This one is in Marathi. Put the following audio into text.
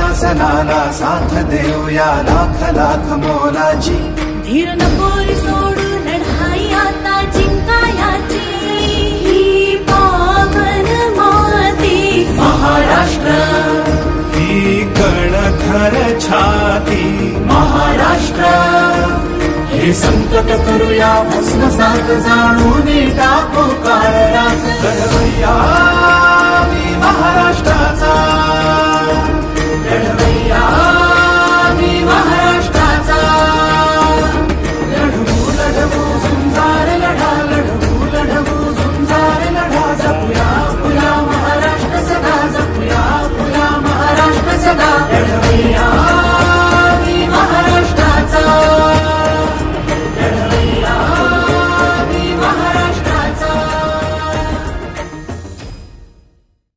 प्रशासनाला साथ देऊया लाख लाख मोलाची। धीर नकोरी सोडू लढाई आता जिंकायाची। ही पावन माती महाराष्ट्र, ही कणखर छाती महाराष्ट्र। हे संकट करूया भस्मसात, जाणून टाकू काळ रात। लढवूया